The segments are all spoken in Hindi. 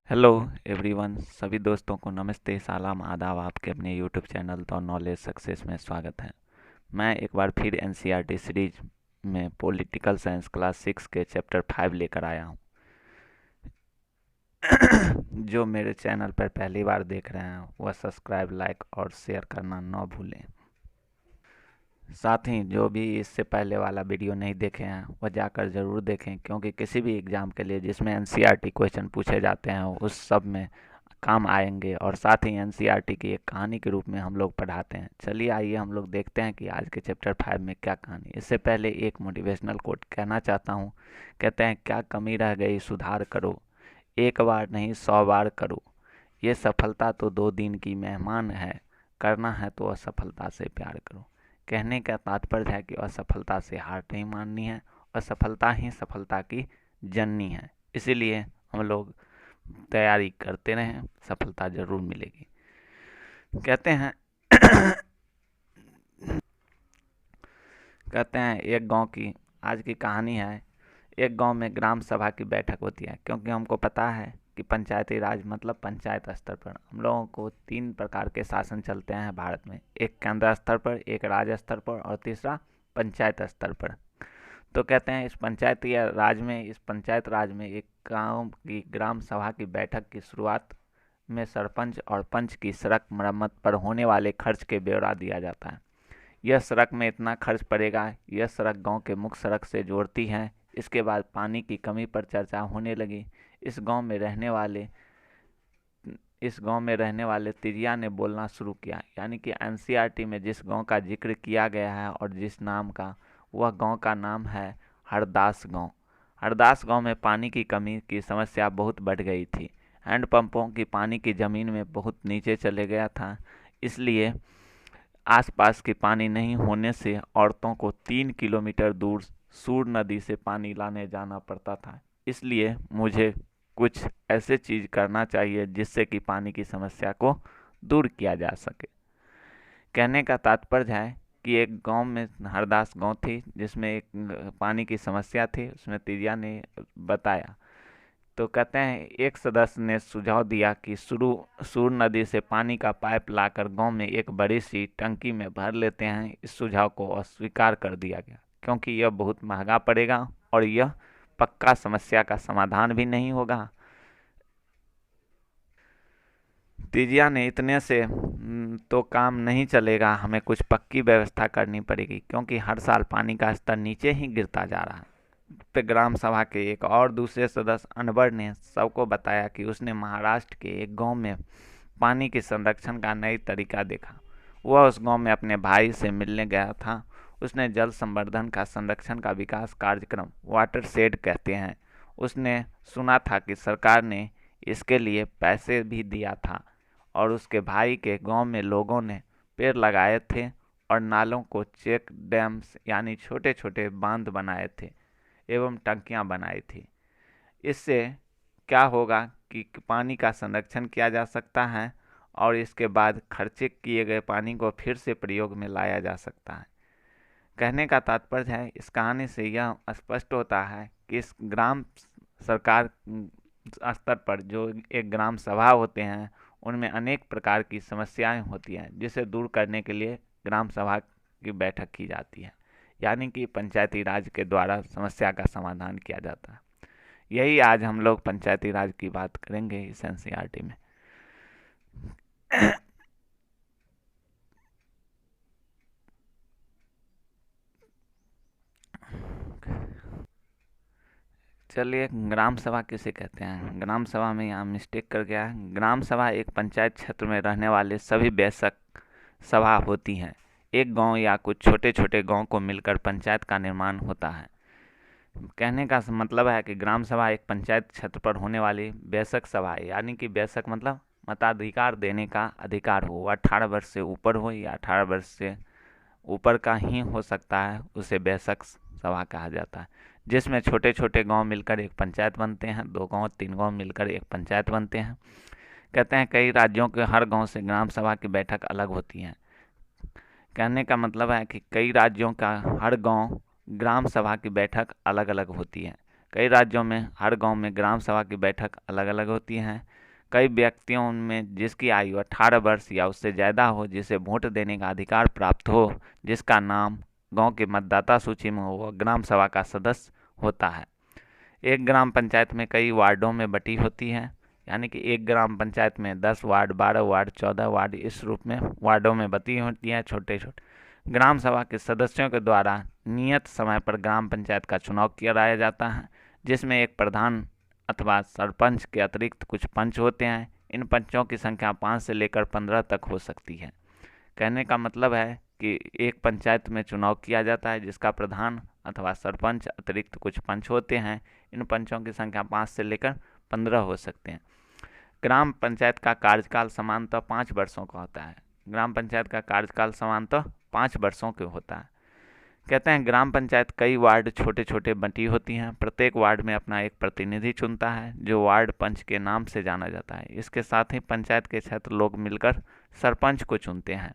हेलो एवरीवन, सभी दोस्तों को नमस्ते, सलाम, आदाब। आपके अपने YouTube channel the knowledge success में स्वागत है। मैं एक बार फिर एनसीईआरटी सीरीज में पॉलिटिकल साइंस क्लास 6 के चैप्टर 5 लेकर आया हूँ। जो मेरे चैनल पर पहली बार देख रहे हैं वह सब्सक्राइब, लाइक और शेयर करना ना भूलें। साथ ही जो भी इससे पहले वाला वीडियो नहीं देखे हैं वह जाकर ज़रूर देखें, क्योंकि किसी भी एग्ज़ाम के लिए जिसमें एनसीईआरटी क्वेश्चन पूछे जाते हैं उस सब में काम आएंगे। और साथ ही एनसीईआरटी की एक कहानी के रूप में हम लोग पढ़ाते हैं। चलिए आइए हम लोग देखते हैं कि आज के चैप्टर 5 में क्या कहानी। इससे पहले एक मोटिवेशनल कोट कहना चाहता हूँ। कहते हैं, क्या कमी रह गई सुधार करो, एक बार नहीं 100 बार करो। ये सफलता तो 2 दिन की मेहमान है, करना है तो असफलता से प्यार करो। कहने का तात्पर्य है कि असफलता से हार नहीं माननी है, असफलता ही सफलता की जननी है। इसीलिए हम लोग तैयारी करते रहें, सफलता जरूर मिलेगी। कहते हैं कहते हैं एक गांव की आज की कहानी है। एक गांव में ग्राम सभा की बैठक होती है, क्योंकि हमको पता है कि पंचायती राज मतलब पंचायत स्तर पर हम लोगों को 3 प्रकार के शासन चलते हैं भारत में। एक केंद्र स्तर पर, एक राज्य स्तर पर और तीसरा पंचायत स्तर पर। तो कहते हैं इस पंचायत राज में एक गांव की ग्राम सभा की बैठक की शुरुआत में सरपंच और पंच की सड़क मरम्मत पर होने वाले खर्च के ब्यौरा दिया जाता है। यह सड़क में इतना खर्च पड़ेगा, यह सड़क गांव के मुख्य सड़क से जोड़ती है। इसके बाद पानी की कमी पर चर्चा होने लगी। इस गांव में रहने वाले इस गांव में रहने वाले तिरिया ने बोलना शुरू किया, यानी कि एनसीईआरटी में जिस गांव का जिक्र किया गया है और जिस नाम का, वह गांव का नाम है हरदास गांव। हरदास गांव में पानी की कमी की समस्या बहुत बढ़ गई थी। हैंडपंपों की पानी की ज़मीन में बहुत नीचे चले गया था। इसलिए आसपास के पानी नहीं होने से औरतों को 3 किलोमीटर दूर सूर नदी से पानी लाने जाना पड़ता था। इसलिए मुझे कुछ ऐसे चीज़ करना चाहिए जिससे कि पानी की समस्या को दूर किया जा सके। कहने का तात्पर्य है कि एक गांव में हरदास गांव थी जिसमें एक पानी की समस्या थी, उसमें तिरिया ने बताया। तो कहते हैं एक सदस्य ने सुझाव दिया कि सूर नदी से पानी का पाइप लाकर गांव में एक बड़ी सी टंकी में भर लेते हैं। इस सुझाव को अस्वीकार कर दिया गया, क्योंकि यह बहुत महंगा पड़ेगा और यह पक्का समस्या का समाधान भी नहीं होगा। तिजिया ने इतने से तो काम नहीं चलेगा, हमें कुछ पक्की व्यवस्था करनी पड़ेगी, क्योंकि हर साल पानी का स्तर नीचे ही गिरता जा रहा है। पे ग्राम सभा के एक और दूसरे सदस्य अनवर ने सबको बताया कि उसने महाराष्ट्र के एक गांव में पानी के संरक्षण का नई तरीका देखा। वह उस गांव में अपने भाई से मिलने गया था। उसने जल संवर्धन का संरक्षण का विकास कार्यक्रम, वाटर शेड कहते हैं, उसने सुना था कि सरकार ने इसके लिए पैसे भी दिया था। और उसके भाई के गांव में लोगों ने पेड़ लगाए थे और नालों को चेक डैम्स यानी छोटे छोटे बांध बनाए थे एवं टंकियां बनाई थी। इससे क्या होगा कि पानी का संरक्षण किया जा सकता है और इसके बाद खर्चे किए गए पानी को फिर से प्रयोग में लाया जा सकता है। कहने का तात्पर्य है, इस कहानी से यह स्पष्ट होता है कि इस ग्राम सरकार स्तर पर जो एक ग्राम सभा होते हैं उनमें अनेक प्रकार की समस्याएं होती हैं, जिसे दूर करने के लिए ग्राम सभा की बैठक की जाती है, यानी कि पंचायती राज के द्वारा समस्या का समाधान किया जाता है। यही आज हम लोग पंचायती राज की बात करेंगे इस एनसीईआरटी में। चलिए, ग्राम सभा किसे कहते हैं। ग्राम सभा में यहाँ मिस्टेक कर गया है। ग्राम सभा एक पंचायत क्षेत्र में रहने वाले सभी वयस्क सभा होती हैं। एक गांव या कुछ छोटे छोटे गांव को मिलकर पंचायत का निर्माण होता है। कहने का मतलब है कि ग्राम सभा एक पंचायत क्षेत्र पर होने वाली वयस्क सभा है, यानी कि वयस्क मतलब मताधिकार देने का अधिकार हो, वह 18 वर्ष से ऊपर हो या 18 वर्ष से ऊपर का ही हो सकता है, उसे वयस्क सभा कहा जाता है। जिसमें छोटे छोटे गांव मिलकर एक पंचायत बनते हैं, 2 गांव 3 गांव मिलकर एक पंचायत बनते हैं। कहते हैं कई राज्यों के हर गांव से ग्राम सभा की बैठक अलग होती है। कहने का मतलब है कि कई राज्यों का हर गांव ग्राम सभा की बैठक अलग अलग होती है। कई राज्यों में हर गांव में ग्राम सभा की बैठक अलग अलग होती हैं। कई व्यक्तियों में जिसकी आयु 18 वर्ष या उससे ज़्यादा हो, जिसे वोट देने का अधिकार प्राप्त हो, जिसका नाम गांव की मतदाता सूची में हो, वह ग्राम सभा का सदस्य होता है। एक ग्राम पंचायत में कई वार्डों में बटी होती है, यानी कि एक ग्राम पंचायत में 10 वार्ड, 12 वार्ड, 14 वार्ड, इस रूप में वार्डों में बटी होती हैं छोटे छोटे। ग्राम सभा के सदस्यों के द्वारा नियत समय पर ग्राम पंचायत का चुनाव कराया जाता है, जिसमें एक प्रधान अथवा सरपंच के अतिरिक्त कुछ पंच होते हैं। इन पंचों की संख्या 5 से लेकर 15 तक हो सकती है। कहने का मतलब है कि एक पंचायत में चुनाव किया जाता है जिसका प्रधान अथवा सरपंच अतिरिक्त कुछ पंच होते हैं। इन पंचों की संख्या 5 से लेकर 15 हो सकते हैं। ग्राम पंचायत का कार्यकाल सामान्यतः 5 वर्षों का होता है। ग्राम पंचायत का कार्यकाल सामान्यतः 5 वर्षों के होता है। कहते हैं ग्राम पंचायत कई वार्ड छोटे छोटे बटी होती हैं। प्रत्येक वार्ड में अपना एक प्रतिनिधि चुनता है जो वार्ड पंच के नाम से जाना जाता है। इसके साथ ही पंचायत के क्षेत्र लोग मिलकर सरपंच को चुनते हैं।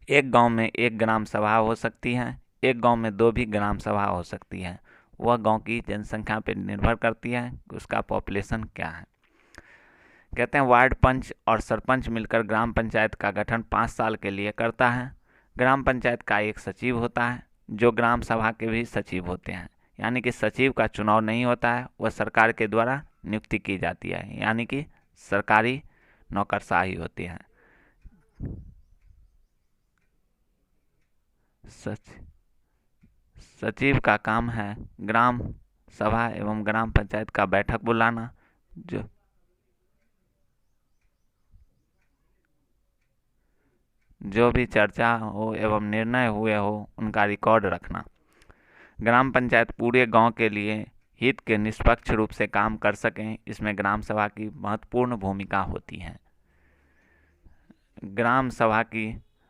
एक गांव में एक ग्राम सभा हो सकती है। एक गांव में 2 भी ग्राम सभा हो सकती है। वह गांव की जनसंख्या पर निर्भर करती है कि उसका पॉपुलेशन क्या है। कहते हैं वार्ड पंच और सरपंच मिलकर ग्राम पंचायत का गठन 5 साल के लिए करता है। ग्राम पंचायत का एक सचिव होता है जो ग्राम सभा के भी सचिव होते हैं, यानी कि सचिव का चुनाव नहीं होता है, वह सरकार के द्वारा नियुक्ति की जाती है, यानी कि सरकारी नौकरशाही होती है। सचिव का काम है ग्राम सभा एवं ग्राम पंचायत का बैठक बुलाना, जो भी चर्चा हो एवं निर्णय हुए हो उनका रिकॉर्ड रखना। ग्राम पंचायत पूरे गांव के लिए हित के निष्पक्ष रूप से काम कर सकें, इसमें ग्राम सभा की महत्वपूर्ण भूमिका होती है। ग्राम सभा की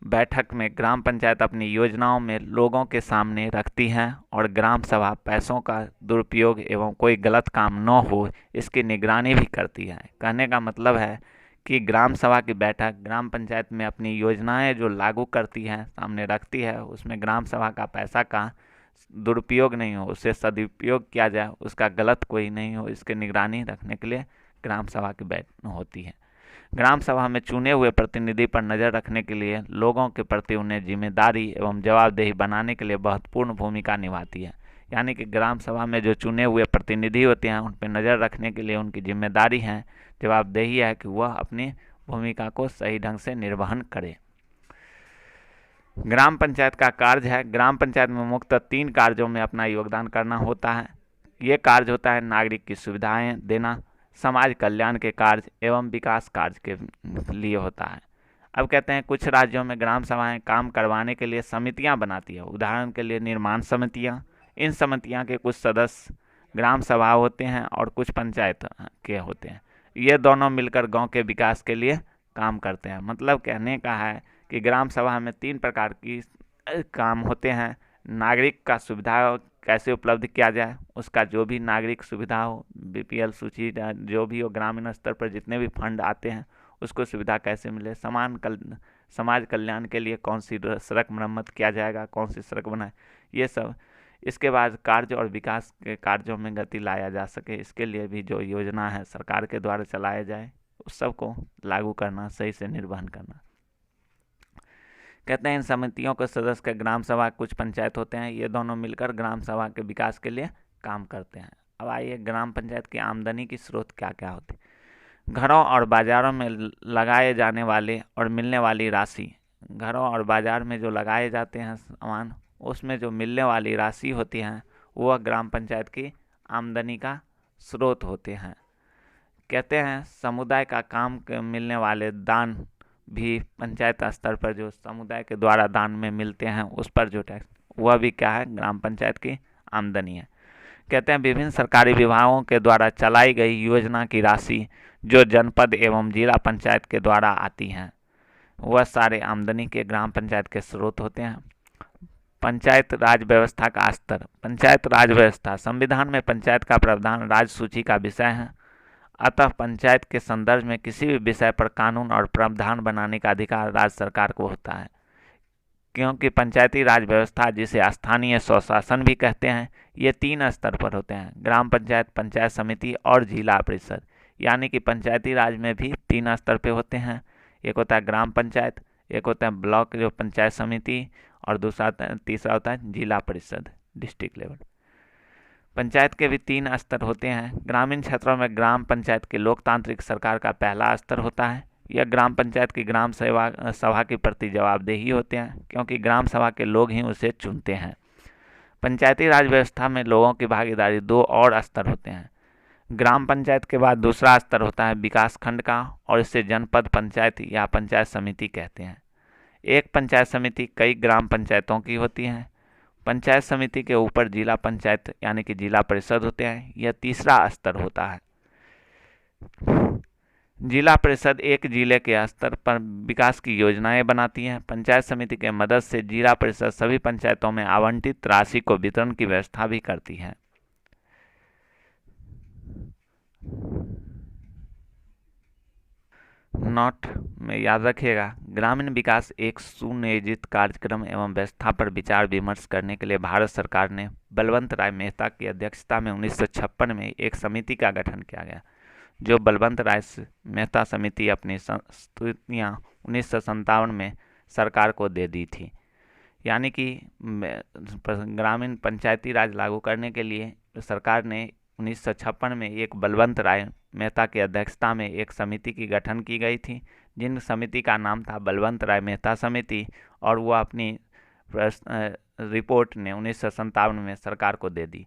बैठक में ग्राम पंचायत अपनी योजनाओं में लोगों के सामने रखती है और ग्राम सभा पैसों का दुरुपयोग एवं कोई गलत काम न हो इसकी निगरानी भी करती है। कहने का मतलब है कि ग्राम सभा की बैठक ग्राम पंचायत में अपनी योजनाएं जो लागू करती है सामने रखती है, उसमें ग्राम सभा का पैसा का दुरुपयोग नहीं हो, उससे सदुपयोग किया जाए, उसका गलत कोई नहीं हो, इसकी निगरानी रखने के लिए ग्राम सभा की बैठक होती है। ग्राम सभा में चुने हुए प्रतिनिधि पर नज़र रखने के लिए लोगों के प्रति उन्हें जिम्मेदारी एवं जवाबदेही बनाने के लिए महत्वपूर्ण भूमिका निभाती है। यानी कि ग्राम सभा में जो चुने हुए प्रतिनिधि होते हैं उन पर नज़र रखने के लिए उनकी जिम्मेदारी है, जवाबदेही है कि वह अपनी भूमिका को सही ढंग से निर्वहन करे। ग्राम पंचायत का कार्य है, ग्राम पंचायत में मुख्यतः 3 कार्यों में अपना योगदान करना होता है। ये कार्य होता है नागरिक की सुविधाएं देना, समाज कल्याण के कार्य एवं विकास कार्य के लिए होता है। अब कहते हैं कुछ राज्यों में ग्राम सभाएं काम करवाने के लिए समितियां बनाती है। उदाहरण के लिए निर्माण समितियां। इन समितियां के कुछ सदस्य ग्राम सभा होते हैं और कुछ पंचायत के होते हैं। ये दोनों मिलकर गांव के विकास के लिए काम करते हैं। मतलब कहने का है कि ग्राम सभा में 3 प्रकार की काम होते हैं। नागरिक का सुविधा कैसे उपलब्ध किया जाए, उसका जो भी नागरिक सुविधा हो, बीपीएल सूची जो भी हो, ग्रामीण स्तर पर जितने भी फंड आते हैं उसको सुविधा कैसे मिले, समाज कल्याण के लिए कौन सी सड़क मरम्मत किया जाएगा, कौन सी सड़क बनाए, ये सब। इसके बाद कार्य और विकास के कार्यों में गति लाया जा सके, इसके लिए भी जो योजना है सरकार के द्वारा चलाया जाए उस सब को लागू करना, सही से निर्वहन करना। कहते हैं इन समितियों के सदस्य का ग्राम सभा कुछ पंचायत होते हैं, ये दोनों मिलकर ग्राम सभा के विकास के लिए काम करते हैं। अब आइए ग्राम पंचायत की आमदनी की स्रोत क्या क्या होती है। घरों और बाज़ारों में लगाए जाने वाले और मिलने वाली राशि, घरों और बाज़ार में जो लगाए जाते हैं सामान, उसमें जो मिलने वाली राशि होती है वह ग्राम पंचायत की आमदनी का स्रोत होते हैं। कहते हैं समुदाय का काम के मिलने वाले दान भी पंचायत स्तर पर जो समुदाय के द्वारा दान में मिलते हैं उस पर जो टैक्स, वह भी क्या है, ग्राम पंचायत की आमदनी है। कहते हैं विभिन्न सरकारी विभागों के द्वारा चलाई गई योजना की राशि जो जनपद एवं जिला पंचायत के द्वारा आती हैं वह सारे आमदनी के ग्राम पंचायत के स्रोत होते हैं। पंचायत राज व्यवस्था का स्तर। पंचायत राज व्यवस्था संविधान में पंचायत का प्रावधान राज सूची का विषय है, अतः पंचायत के संदर्भ में किसी भी विषय पर कानून और प्रावधान बनाने का अधिकार राज्य सरकार को होता है। क्योंकि पंचायती राज व्यवस्था, जिसे स्थानीय स्वशासन भी कहते हैं, ये 3 स्तर पर होते हैं: ग्राम पंचायत, पंचायत समिति और जिला परिषद। यानी कि पंचायती राज में भी 3 स्तर पे होते हैं। एक होता है ग्राम पंचायत, एक होता है ब्लॉक जो पंचायत समिति, और तीसरा होता है जिला परिषद, डिस्ट्रिक्ट लेवल। पंचायत के भी 3 स्तर होते हैं। ग्रामीण क्षेत्रों में ग्राम पंचायत की लोकतांत्रिक सरकार का पहला स्तर होता है। यह ग्राम पंचायत की ग्राम सभा के प्रति जवाबदेही होते हैं, क्योंकि ग्राम सभा के लोग ही उसे चुनते हैं। पंचायती राज व्यवस्था में लोगों की भागीदारी 2 और स्तर होते हैं। ग्राम पंचायत के बाद दूसरा स्तर होता है विकास खंड का, और इसे जनपद पंचायत या पंचायत समिति कहते हैं। एक पंचायत समिति कई ग्राम पंचायतों की होती है। पंचायत समिति के ऊपर जिला पंचायत यानी कि जिला परिषद होते हैं। यह तीसरा स्तर होता है। जिला परिषद एक जिले के स्तर पर विकास की योजनाएं बनाती हैं। पंचायत समिति के मदद से जिला परिषद सभी पंचायतों में आवंटित राशि को वितरण की व्यवस्था भी करती है। नोट में याद रखिएगा, ग्रामीण विकास एक सुनियोजित कार्यक्रम एवं व्यवस्था पर विचार विमर्श करने के लिए भारत सरकार ने बलवंत राय मेहता की अध्यक्षता में 1956 में एक समिति का गठन किया गया, जो बलवंत राय मेहता समिति अपनी स्तुतियाँ 1957 में सरकार को दे दी थी। यानी कि ग्रामीण पंचायती राज लागू करने के लिए सरकार ने 1956 में एक बलवंत राय मेहता की अध्यक्षता में एक समिति की गठन की गई थी, जिन समिति का नाम था बलवंत राय मेहता समिति, और वह अपनी रिपोर्ट ने 1957 में सरकार को दे दी।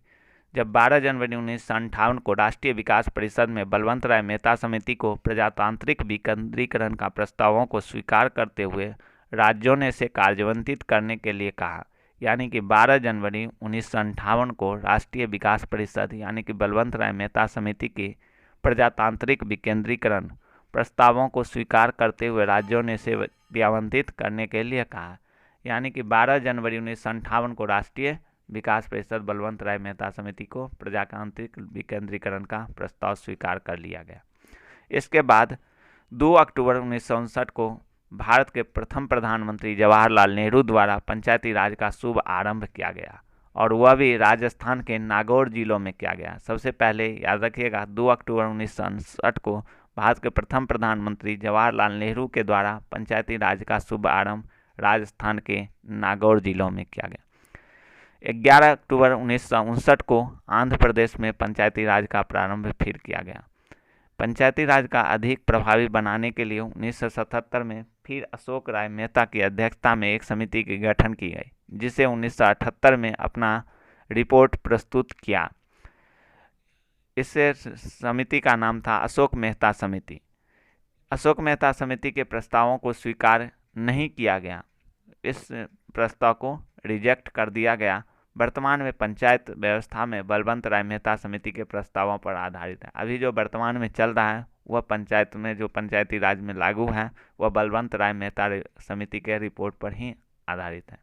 जब 12 जनवरी 1958 को राष्ट्रीय विकास परिषद में बलवंत राय मेहता समिति को प्रजातांत्रिक विकेंद्रीकरण का प्रस्तावों को स्वीकार करते हुए राज्यों ने इसे कार्यान्वित करने के लिए कहा, यानी कि 12 जनवरी 1958 को राष्ट्रीय विकास परिषद यानी कि बलवंत राय मेहता समिति के प्रजातांत्रिक विकेंद्रीकरण प्रस्तावों को स्वीकार करते हुए राज्यों ने इसे क्रियान्वित करने के लिए कहा। यानी कि 12 जनवरी 1958 को राष्ट्रीय विकास परिषद बलवंत राय मेहता समिति को प्रजातांत्रिक विकेंद्रीकरण का प्रस्ताव स्वीकार कर लिया गया। इसके बाद 2 अक्टूबर 1959 को भारत के प्रथम प्रधानमंत्री जवाहरलाल नेहरू द्वारा पंचायती राज का शुभ आरंभ किया गया, और वह भी राजस्थान के नागौर जिलों में किया गया। सबसे पहले याद रखिएगा, 2 अक्टूबर 1959 को भारत के प्रथम प्रधानमंत्री जवाहरलाल नेहरू के द्वारा पंचायती राज का शुभ आरंभ राजस्थान के नागौर जिलों में किया गया। 11 अक्टूबर 1959 को आंध्र प्रदेश में पंचायती राज का प्रारंभ फिर किया गया। पंचायती राज का अधिक प्रभावी बनाने के लिए 1977 में फिर अशोक राय मेहता की अध्यक्षता में एक समिति की गठन की गई, जिसे 1978 में अपना रिपोर्ट प्रस्तुत किया। इस समिति का नाम था अशोक मेहता समिति। अशोक मेहता समिति के प्रस्तावों को स्वीकार नहीं किया गया, इस प्रस्ताव को रिजेक्ट कर दिया गया। वर्तमान में पंचायत व्यवस्था में बलवंत राय मेहता समिति के प्रस्तावों पर आधारित है। अभी जो वर्तमान में चल रहा है वह पंचायत में जो पंचायती राज में लागू है वह बलवंत राय मेहता समिति के रिपोर्ट पर ही आधारित है।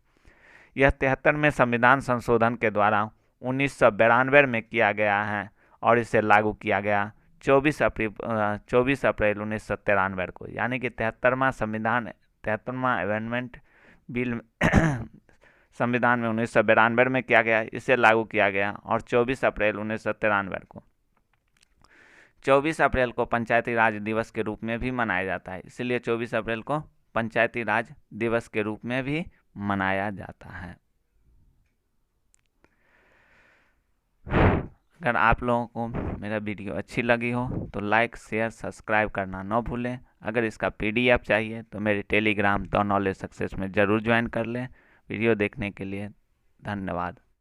यह 73वें संविधान संशोधन के द्वारा 1992 में किया गया है और इसे लागू किया गया 24 अप्रैल 1993 को, यानी कि 73वां अमेंडमेंट बिल संविधान में 1992 में किया गया, इसे लागू किया गया और 24 अप्रैल 1993 को 24 अप्रैल को पंचायती राज दिवस के रूप में भी मनाया जाता है। इसलिए 24 अप्रैल को पंचायती राज दिवस के रूप में भी मनाया जाता है। अगर आप लोगों को मेरा वीडियो अच्छी लगी हो तो लाइक, शेयर, सब्सक्राइब करना न भूलें। अगर इसका PDF चाहिए तो मेरे टेलीग्राम द नॉलेज सक्सेस में ज़रूर ज्वाइन कर लें। वीडियो देखने के लिए धन्यवाद।